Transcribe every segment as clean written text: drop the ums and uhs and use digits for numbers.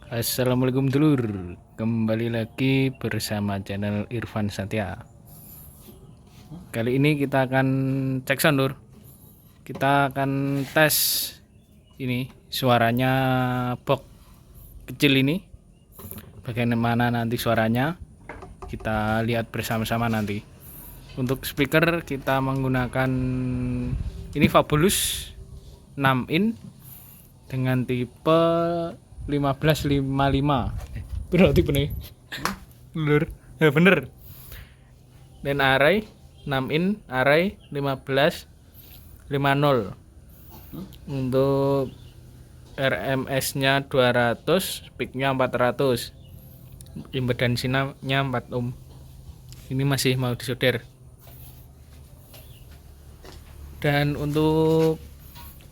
Assalamualaikum dulur, kembali lagi bersama channel Irfan Satya. Kali ini kita akan cek sound lur. Kita akan tes ini suaranya box kecil ini. Bagaimana nanti suaranya kita lihat bersama-sama nanti. Untuk speaker kita menggunakan ini Fabulous 6 in dengan tipe 1555. Berarti bener lur. Ya bener. Dan array 6 in, array 1550. Untuk RMS-nya 200, peak-nya 400. Impedansinya 4 ohm. Ini masih mau disolder. Dan untuk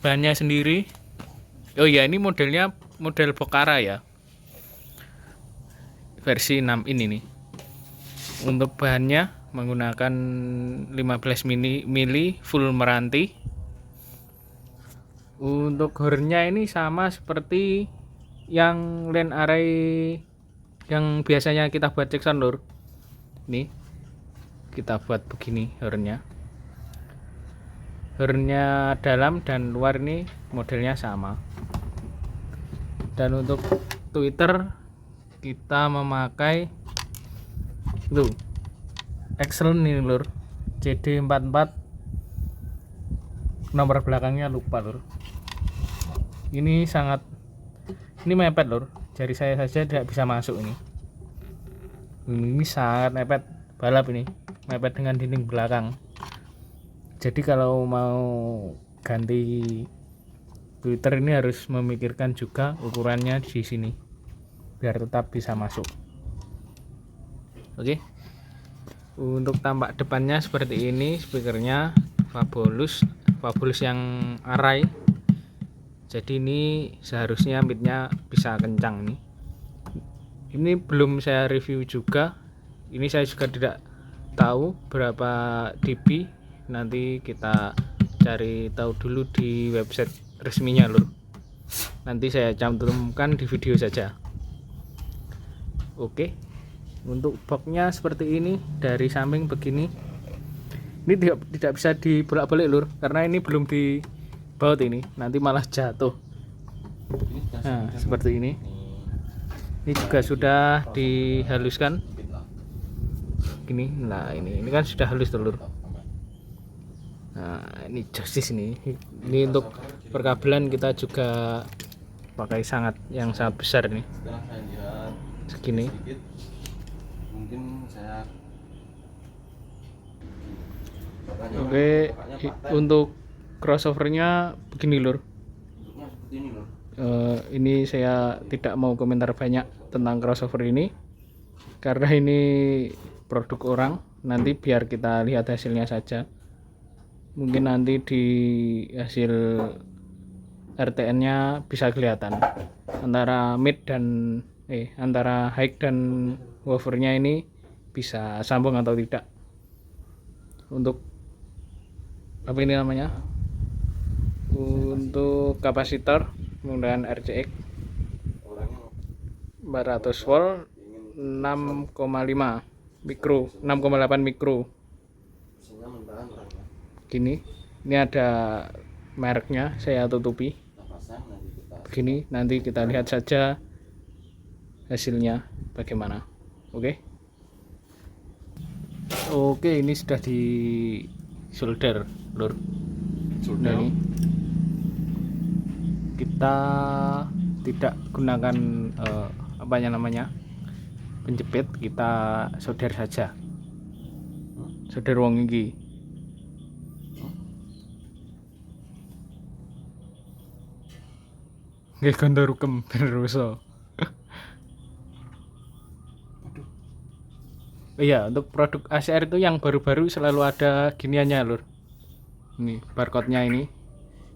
bahannya sendiri, oh ya, ini modelnya model Pokhara ya, versi 6 in ini. Untuk bahannya menggunakan 15 mili full meranti. Untuk hornnya ini sama seperti yang line array yang biasanya kita buat cek sound lur. Ini kita buat begini hornnya. Hornnya dalam dan luar ini modelnya sama. Dan untuk Twitter kita memakai itu excellent nih lur, CD44, nomor belakangnya lupa lur. Ini mepet lur, jari saya saja tidak bisa masuk ini sangat mepet, balap ini mepet dengan dinding belakang. Jadi kalau mau ganti Twitter ini harus memikirkan juga ukurannya di sini biar tetap bisa masuk. Oke. Untuk tampak depannya seperti ini, speakernya Fabulous yang array. Jadi ini seharusnya midnya bisa kencang nih. Ini belum saya review juga. Ini saya juga tidak tahu berapa dB. Nanti kita cari tahu dulu di website resminya lur. Nanti saya cantumkan di video saja. Oke. Untuk boxnya seperti ini, dari samping begini. Ini tidak bisa dibolak-balik lur, karena ini belum dibaut ini, nanti malah jatuh. Nah, seperti ini. Ini juga sudah dihaluskan. Gini. Nah, ini kan sudah halus lur. Nah, ini josis nih. Ini untuk perkabelan kita juga pakai sangat besar nih. Segini. Oke, untuk crossovernya begini lur. Ini saya tidak mau komentar banyak tentang crossover ini karena ini produk orang. Nanti biar kita lihat hasilnya saja. Mungkin nanti di hasil RTN-nya bisa kelihatan antara antara high dan woofernya ini bisa sambung atau tidak. Untuk apa ini namanya? Untuk kapasitor menggunakan RCX 400 volt 6,5 mikro, 6,8 mikro. Gini, ini ada mereknya, saya tutupi. Begini, nanti kita lihat saja hasilnya bagaimana. Oke, ini sudah di solder lur. Nah, ini kita tidak gunakan penjepit, kita solder saja. Solder wong iki. Nggih gondo rukem beruso. Iya, untuk produk ACR itu yang baru-baru selalu ada giniannya lur. Ini barcode-nya ini.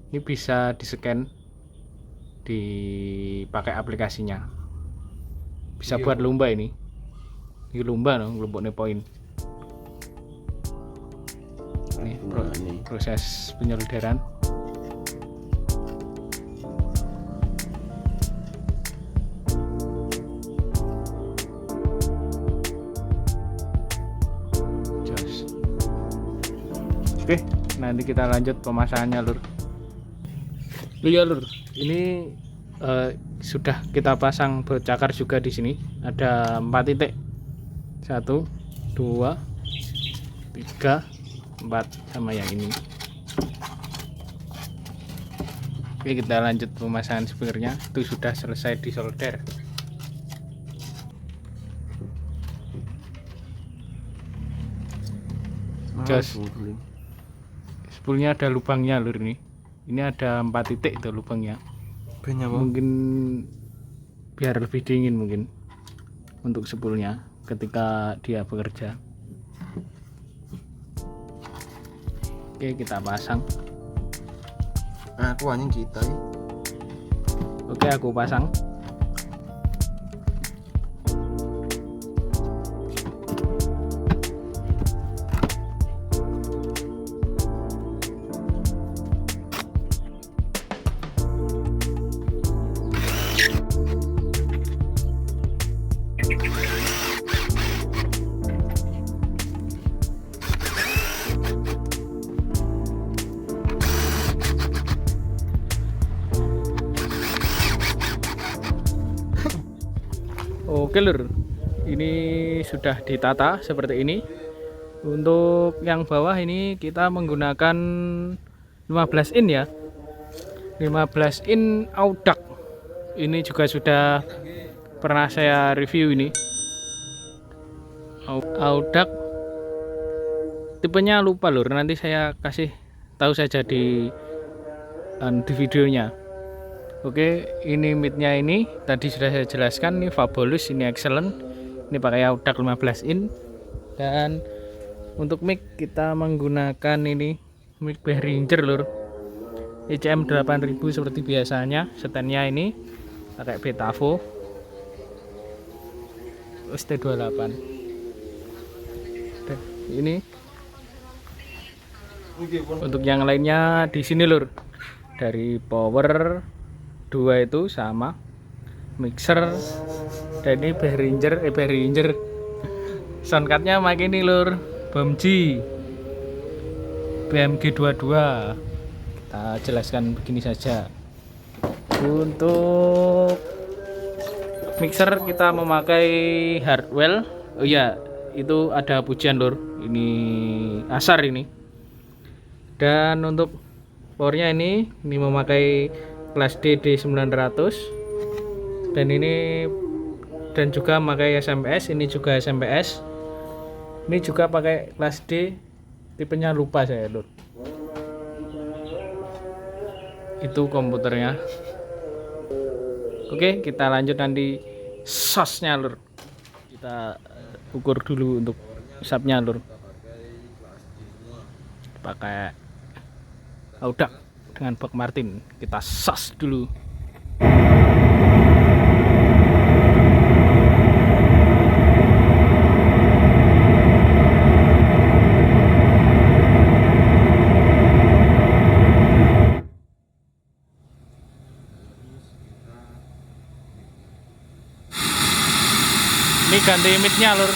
Ini bisa di-scan, dipakai aplikasinya. Bisa buat lomba ini. Ini lomba dong, ngelompoknya poin. Ini proses penyolderan. Oke, nanti kita lanjut pemasangannya lur. Iya lur, ini sudah kita pasang baut cakar juga di sini. Ada 4 titik. 1, 2, 3, 4 sama yang ini. Oke, kita lanjut pemasangan speakernya. Itu sudah selesai disolder. Jos. Spoolnya ada lubangnya lur ini. Ini ada 4 titik itu lubangnya. Mungkin biar lebih dingin mungkin untuk spoolnya ketika dia bekerja. Oke, kita pasang. Aku anjing kita. Oke, aku pasang. Oke lur, ini sudah ditata seperti ini. Untuk yang bawah ini kita menggunakan 15 in ya, 15 in Audax. Ini juga sudah pernah saya review ini. Audax tipenya lupa lur, nanti saya kasih tahu saja di videonya. Oke, ini midnya ini tadi sudah saya jelaskan, ini Fabulous, ini Excellent, ini pakai Audax 15 in. Dan untuk mic kita menggunakan ini mic Behringer lur, ECM 8000 seperti biasanya. Stand-nya ini pakai Betavo ST28. Dan ini untuk yang lainnya di sini lur, dari power 2 itu sama, mixer, dan ini Behringer soundcardnya pakai ini lur, BMG 22. Kita jelaskan begini saja. Untuk mixer kita memakai Hardwell. Oh iya, itu ada pujian lur, ini Asar ini. Dan untuk powernya ini memakai kelas D D900, dan ini dan juga memakai SMS. Ini juga SMS, ini juga pakai kelas D, tipenya lupa saya lur. Itu komputernya. Oke, kita lanjut nanti sosnya lur. Kita ukur dulu untuk sapnya lur, pakai Audax dengan Bob Martin. Kita sos dulu. Ini ganti midnya lur.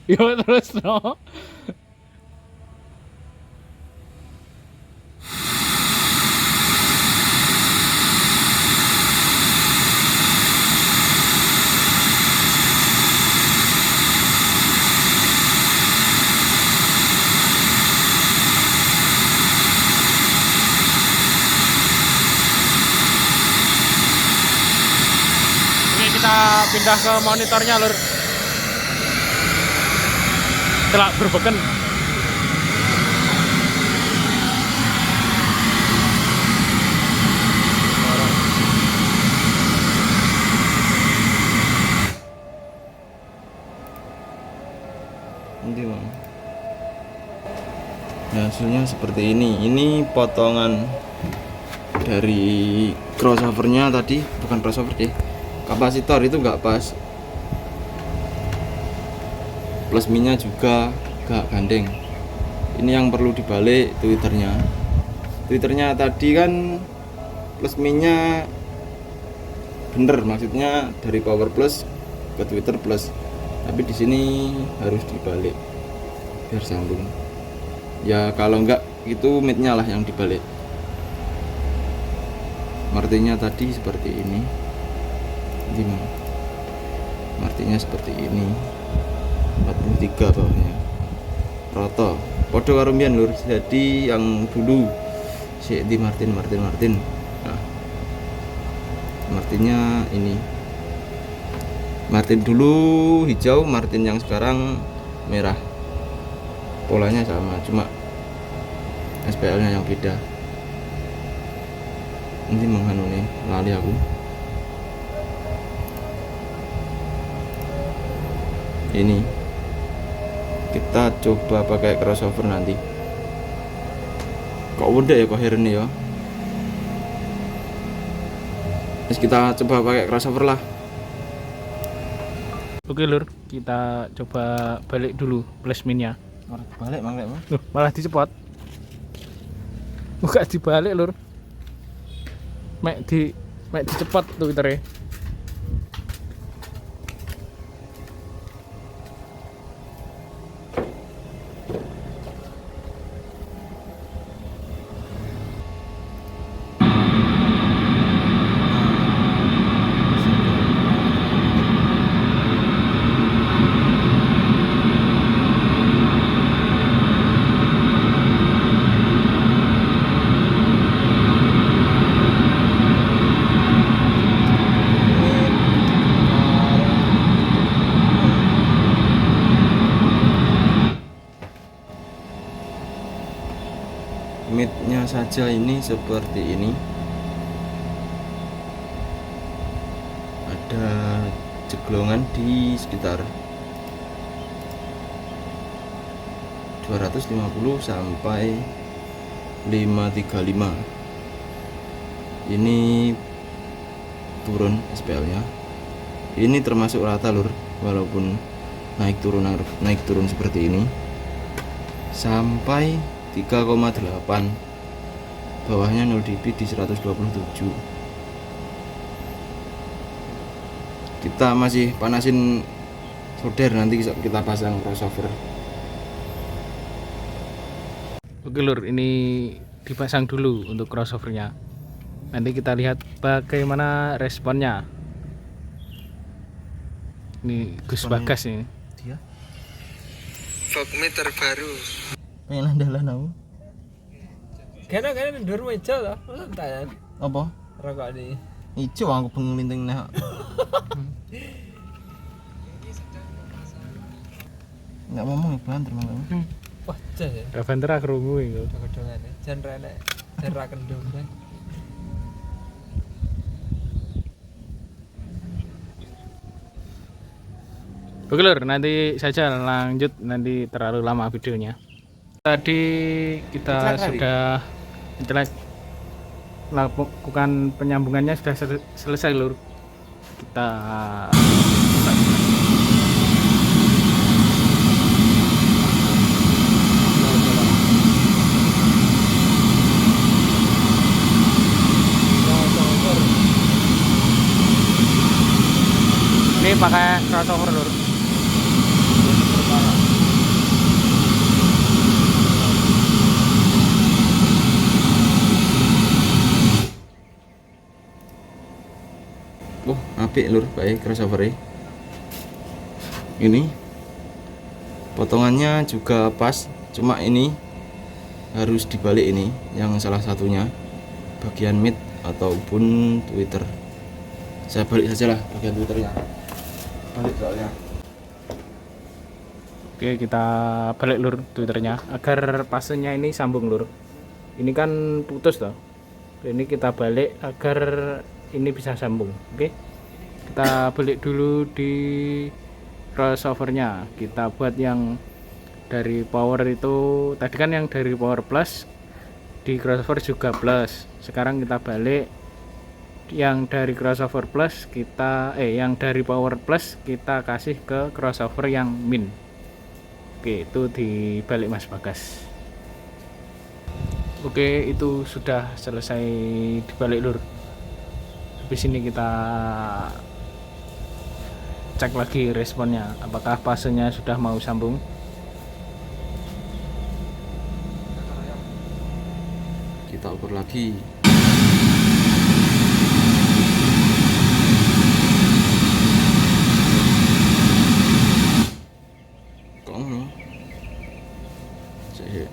Yo terus no. Kita pindah ke monitornya lur. Telak berbeken. Nanti bang. Nah, hasilnya seperti ini. Ini potongan dari crossovernya tadi, bukan crossover deh, kapasitor itu nggak pas, plus minnya juga nggak gandeng. Ini yang perlu dibalik twitternya tadi kan plus minnya bener, maksudnya dari power plus ke Twitter plus, tapi di sini harus dibalik. biar sambung. Ya kalau enggak itu midnya lah yang dibalik. Martinnya tadi seperti ini. Gimana? Martinnya seperti ini. 43 bawahnya. Roto. Podo karo mbiyen lur. Jadi yang dulu si di Martin. Nah, Martinnya ini. Martin dulu hijau, Martin yang sekarang merah. Polanya sama, cuma SPL-nya yang beda. Nanti menghanu nih, lali aku. Ini kita coba pakai crossover nanti. Kok udah ya kok ini ya. Terus kita coba pakai crossover lah. Oke lur, kita coba balik dulu plus minnya. Balik mangkek mah. Loh, malah dicepot. Bukan dibalik lur. Mek dicepot Twitternya. Midnya saja ini seperti ini. Ada jeglongan di sekitar 250 sampai 535. Ini turun SPL-nya. Ini termasuk rata lur, walaupun naik turun seperti ini. Sampai 3,8. Bawahnya 0 dB di 127. Kita masih panasin solder, nanti kita pasang crossover. Oke lur, ini dipasang dulu untuk crossovernya. Nanti kita lihat bagaimana responnya. Ini Gus Bagas ini. Dia Fogme terbaru. pengen andalan aku. Kena ndur meja loh, santai. Apa? Rokok ini. Ijo aku pengelinting nih. Enggak ngomong ya banter malah. Wah, jas ya. Raventer krungu iku. Gedongane. Jan rene. Jan ra kendung kan. Oke lur, nanti saja lanjut, nanti terlalu lama videonya. Tadi kita sudah lakukan penyambungannya, sudah selesai lur. Kita ini pakai crossover lur. Apik lur, baik crossover ini. Potongannya juga pas, cuma ini harus dibalik ini, yang salah satunya bagian mid ataupun Twitter. Saya balik saja lah bagian Twitternya. Balik soalnya. Oke, kita balik lur Twitternya agar pasenya ini sambung lur. Ini kan putus toh. Ini kita balik agar ini bisa sambung. Oke. Kita balik dulu di crossovernya. Kita buat yang dari power itu tadi kan yang dari power plus, di crossover juga plus. Sekarang kita balik yang dari crossover plus yang dari power plus kita kasih ke crossover yang min. Oke, itu dibalik Mas Bagas. Oke, itu sudah selesai dibalik lur. Habis ini kita cek lagi responnya, apakah fasenya sudah mau sambung. kita ukur lagi. Kok ngono? Cek.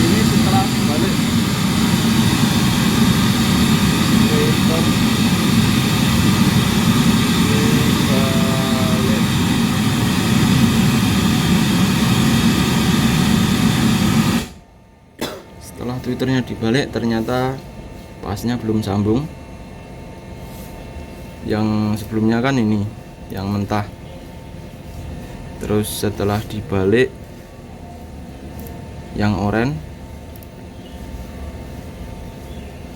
Ini setelah balik Twitter dibalik. Setelah Twitternya dibalik, ternyata pasnya belum sambung. Yang sebelumnya kan ini yang mentah. Terus setelah dibalik yang oranye,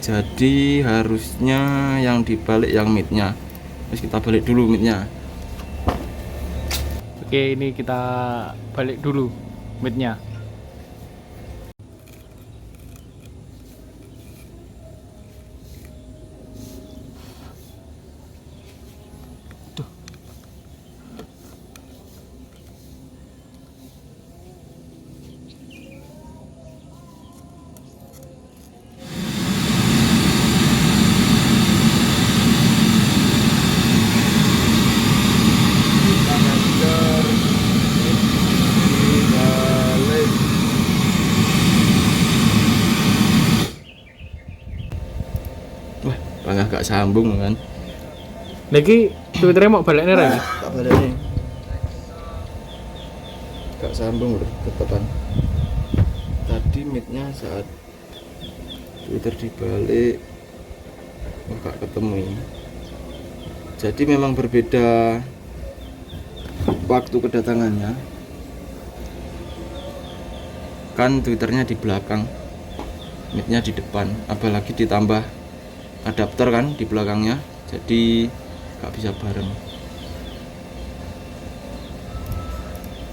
jadi harusnya yang dibalik yang midnya. Terus kita balik dulu midnya. Oke, ini kita balik dulu midnya. Wah, bangga gak sambung kan? Lagi Twitternya mau balik nih lagi. Gak balik nih. Gak sambung bro, tetepan. Tadi midnya saat Twitter dibalik, oh gak ketemu ini. Jadi memang berbeda waktu kedatangannya. Kan Twitternya di belakang, midnya di depan, apalagi ditambah adapter kan di belakangnya, jadi gak bisa bareng.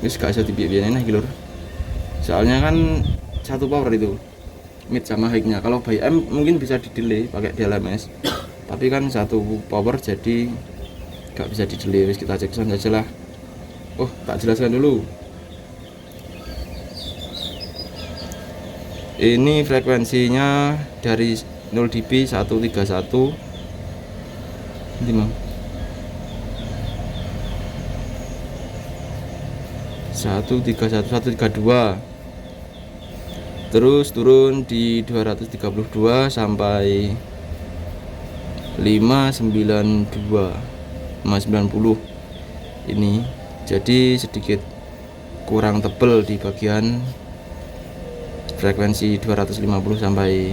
Ini gak bisa dibiayain nah lur. Soalnya kan satu power itu mid sama high-nya. Kalau by M mungkin bisa di delay pakai DLMS, tapi kan satu power jadi gak bisa di delay. Wis kita cek sound aja lah. Oh, tak jelaskan dulu. Ini frekuensinya dari 0 dB 131. Ini Mang. 131 132. Terus turun di 232 sampai 592 590 ini. Jadi sedikit kurang tebel di bagian frekuensi 250 sampai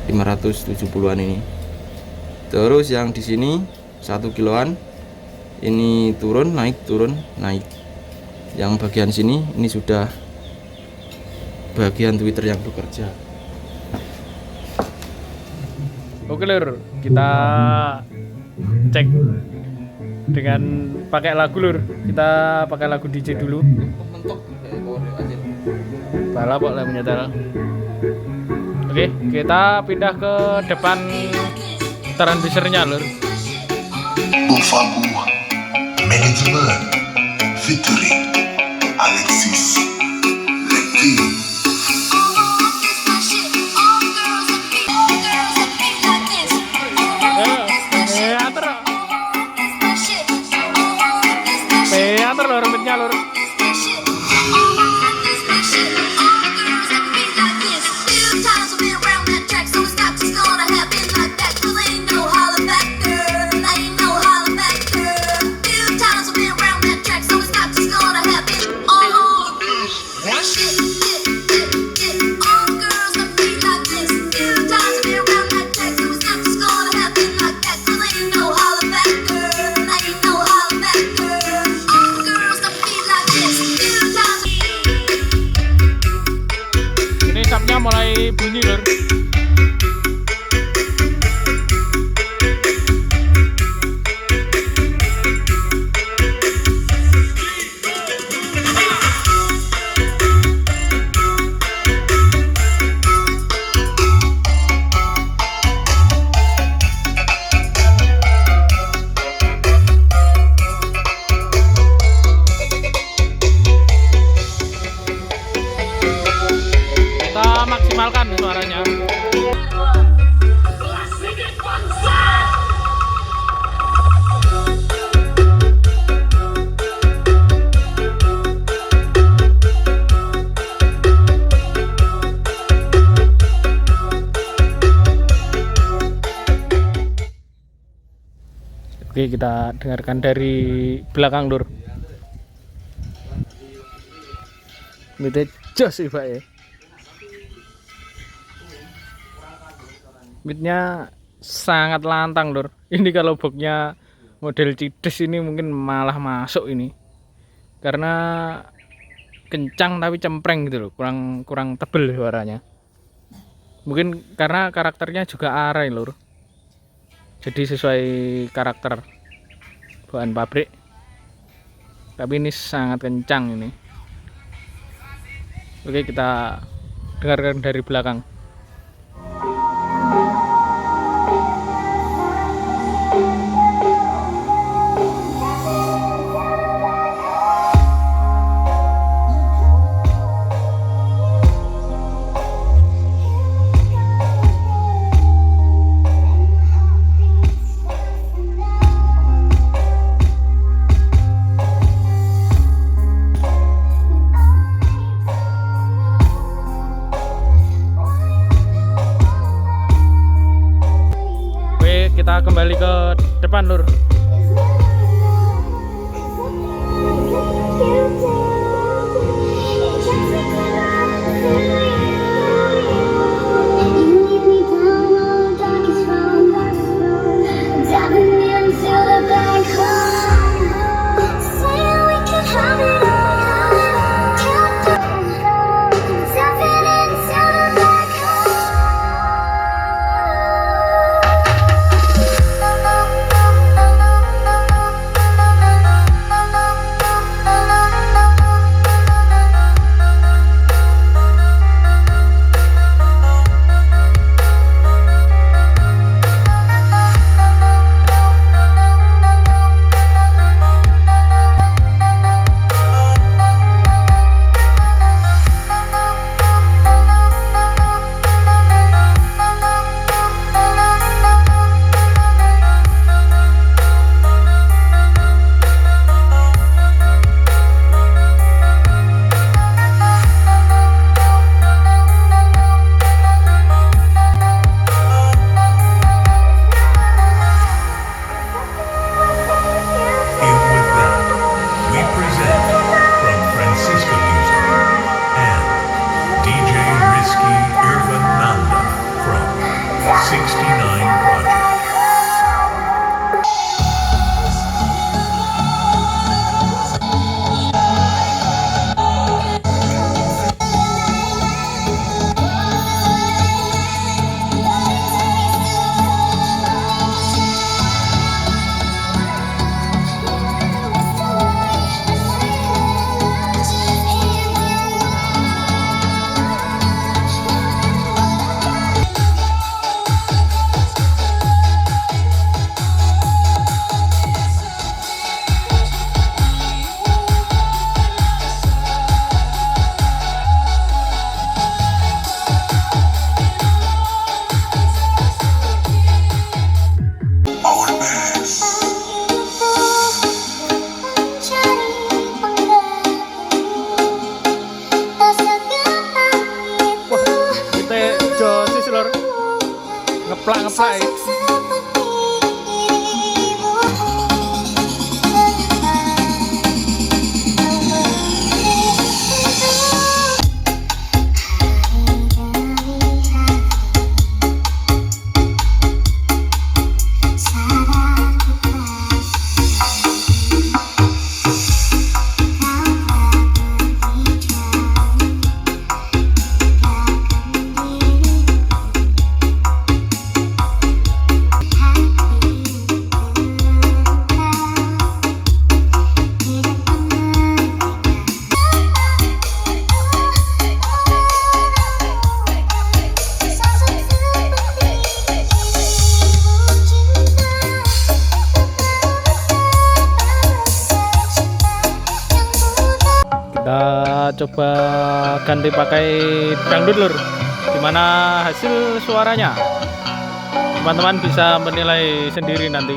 570-an ini. Terus yang di sini 1 kiloan ini turun naik. Yang bagian sini ini sudah bagian Twitter yang bekerja. Oke lur, kita cek dengan pakai lagu lur. Kita pakai lagu DJ dulu. Balap kok lah menyetel. Oke, kita pindah ke depan transmisernya lur. Bufabu Management featuring Alexis Lekti. Teater lur, remitnya lur. suaranya. Oke, kita dengarkan dari belakang lur. Mite jos sih Pak ya. Midnya sangat lantang lur. Ini kalau boxnya model Cides ini mungkin malah masuk ini. Karena kencang tapi cempreng gitu loh, kurang tebel suaranya. Mungkin karena karakternya juga arai lur. Jadi sesuai karakter bahan pabrik. Tapi ini sangat kencang ini. Oke, kita dengarkan dari belakang. Kita kembali ke depan lur. Ngeplak-ngeplak. Kita coba ganti pakai dangdut lur. Gimana? Bagaimana hasil suaranya? Teman-teman bisa menilai sendiri nanti.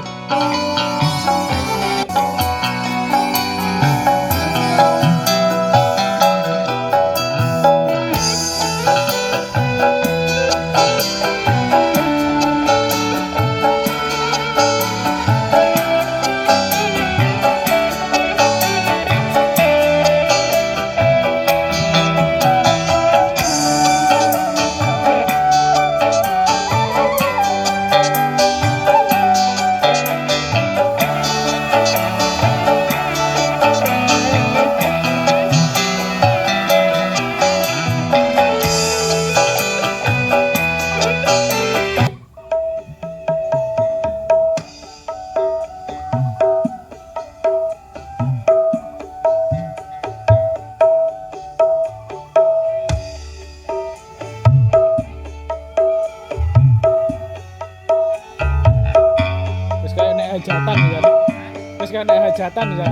Hajatan ya. Wis kena hajatan ya.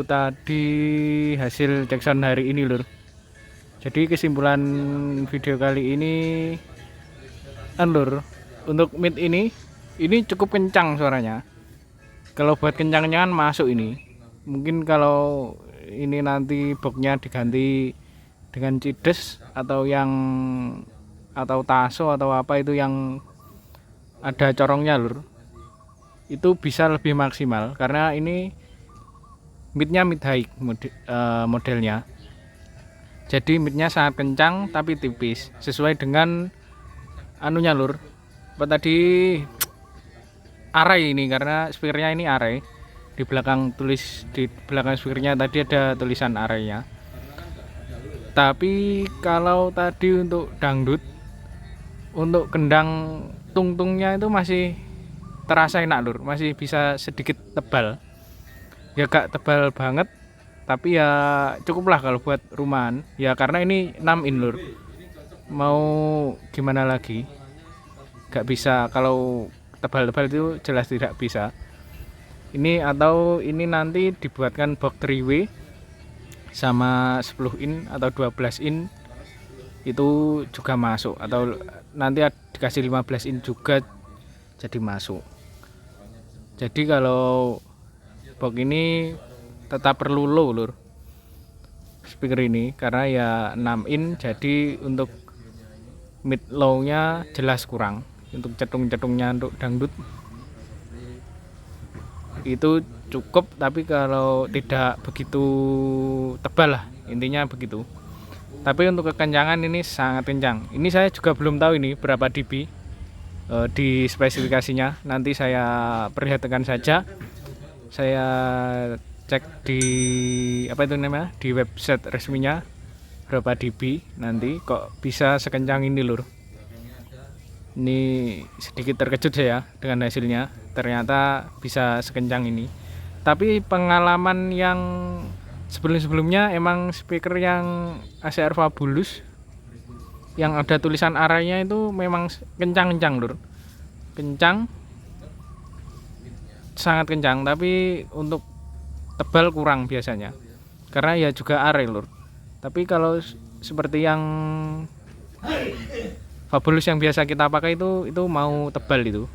Tadi hasil cek sound hari ini lur. Jadi kesimpulan video kali ini lur, untuk mic ini cukup kencang suaranya. Kalau buat kencangnya kan masuk ini. Mungkin kalau ini nanti boxnya diganti dengan cides atau taso atau apa itu yang ada corongnya lur, itu bisa lebih maksimal karena ini midnya mid high modelnya. Jadi midnya sangat kencang tapi tipis sesuai dengan anunya lur. Apa tadi array ini, karena speakernya ini array. Di belakang speakernya tadi ada tulisan arraynya. Tapi kalau tadi untuk dangdut, untuk kendang tungtungnya itu masih terasa enak lur, masih bisa sedikit tebal. Ya gak tebal banget, tapi ya cukuplah kalau buat rumahan. Ya karena ini 6 in lur, mau gimana lagi, gak bisa. Kalau tebal-tebal itu jelas tidak bisa. Ini atau ini nanti dibuatkan box 3W sama 10 in atau 12 in itu juga masuk, atau nanti dikasih 15 in juga jadi masuk. Jadi kalau box ini tetap perlu low lur speaker ini, karena ya 6 in, jadi untuk mid low nya jelas kurang. Untuk cetung-cetungnya untuk dangdut itu cukup, tapi kalau tidak begitu tebal lah, intinya begitu. Tapi untuk kekencangan ini sangat kencang. Ini saya juga belum tahu ini berapa dB di spesifikasinya, nanti saya perlihatkan saja. Saya cek di apa itu namanya, di website resminya berapa dB, nanti kok bisa sekencang ini lur. Ini sedikit terkejut saya dengan hasilnya, ternyata bisa sekencang ini. Tapi pengalaman yang sebelum-sebelumnya emang speaker yang ACR Fabulous yang ada tulisan arahnya itu memang kencang-kencang lur, kencang, sangat kencang, tapi untuk tebal kurang biasanya, karena ya juga array lur. Tapi kalau seperti yang Fabulous yang biasa kita pakai itu mau tebal itu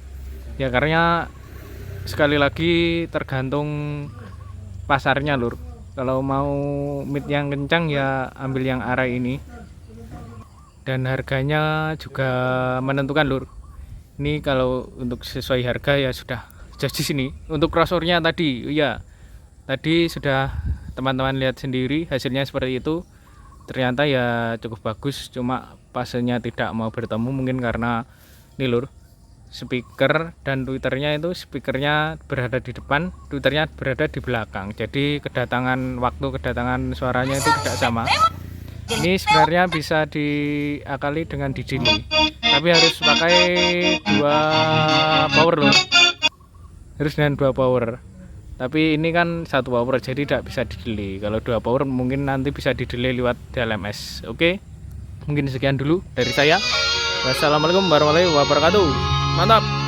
ya, karena sekali lagi tergantung pasarnya lur. Kalau mau mid yang kencang ya ambil yang array ini, dan harganya juga menentukan lur. Ini kalau untuk sesuai harga ya sudah jadi sini. Untuk crossovernya tadi ya, tadi sudah teman-teman lihat sendiri hasilnya seperti itu. Ternyata ya cukup bagus, cuma fasenya tidak mau bertemu mungkin karena ini lur, speaker dan tweeternya itu, speakernya berada di depan, tweeternya berada di belakang, jadi kedatangan suaranya itu tidak sama. Ini sebenarnya bisa diakali dengan delay, tapi harus pakai 2 power lur, harus dengan 2 power. Tapi ini kan 1 power, jadi tidak bisa di delay. Kalau 2 power mungkin nanti bisa di delay lewat DLMS. Oke, mungkin sekian dulu dari saya. Wassalamualaikum warahmatullahi wabarakatuh. Mantap.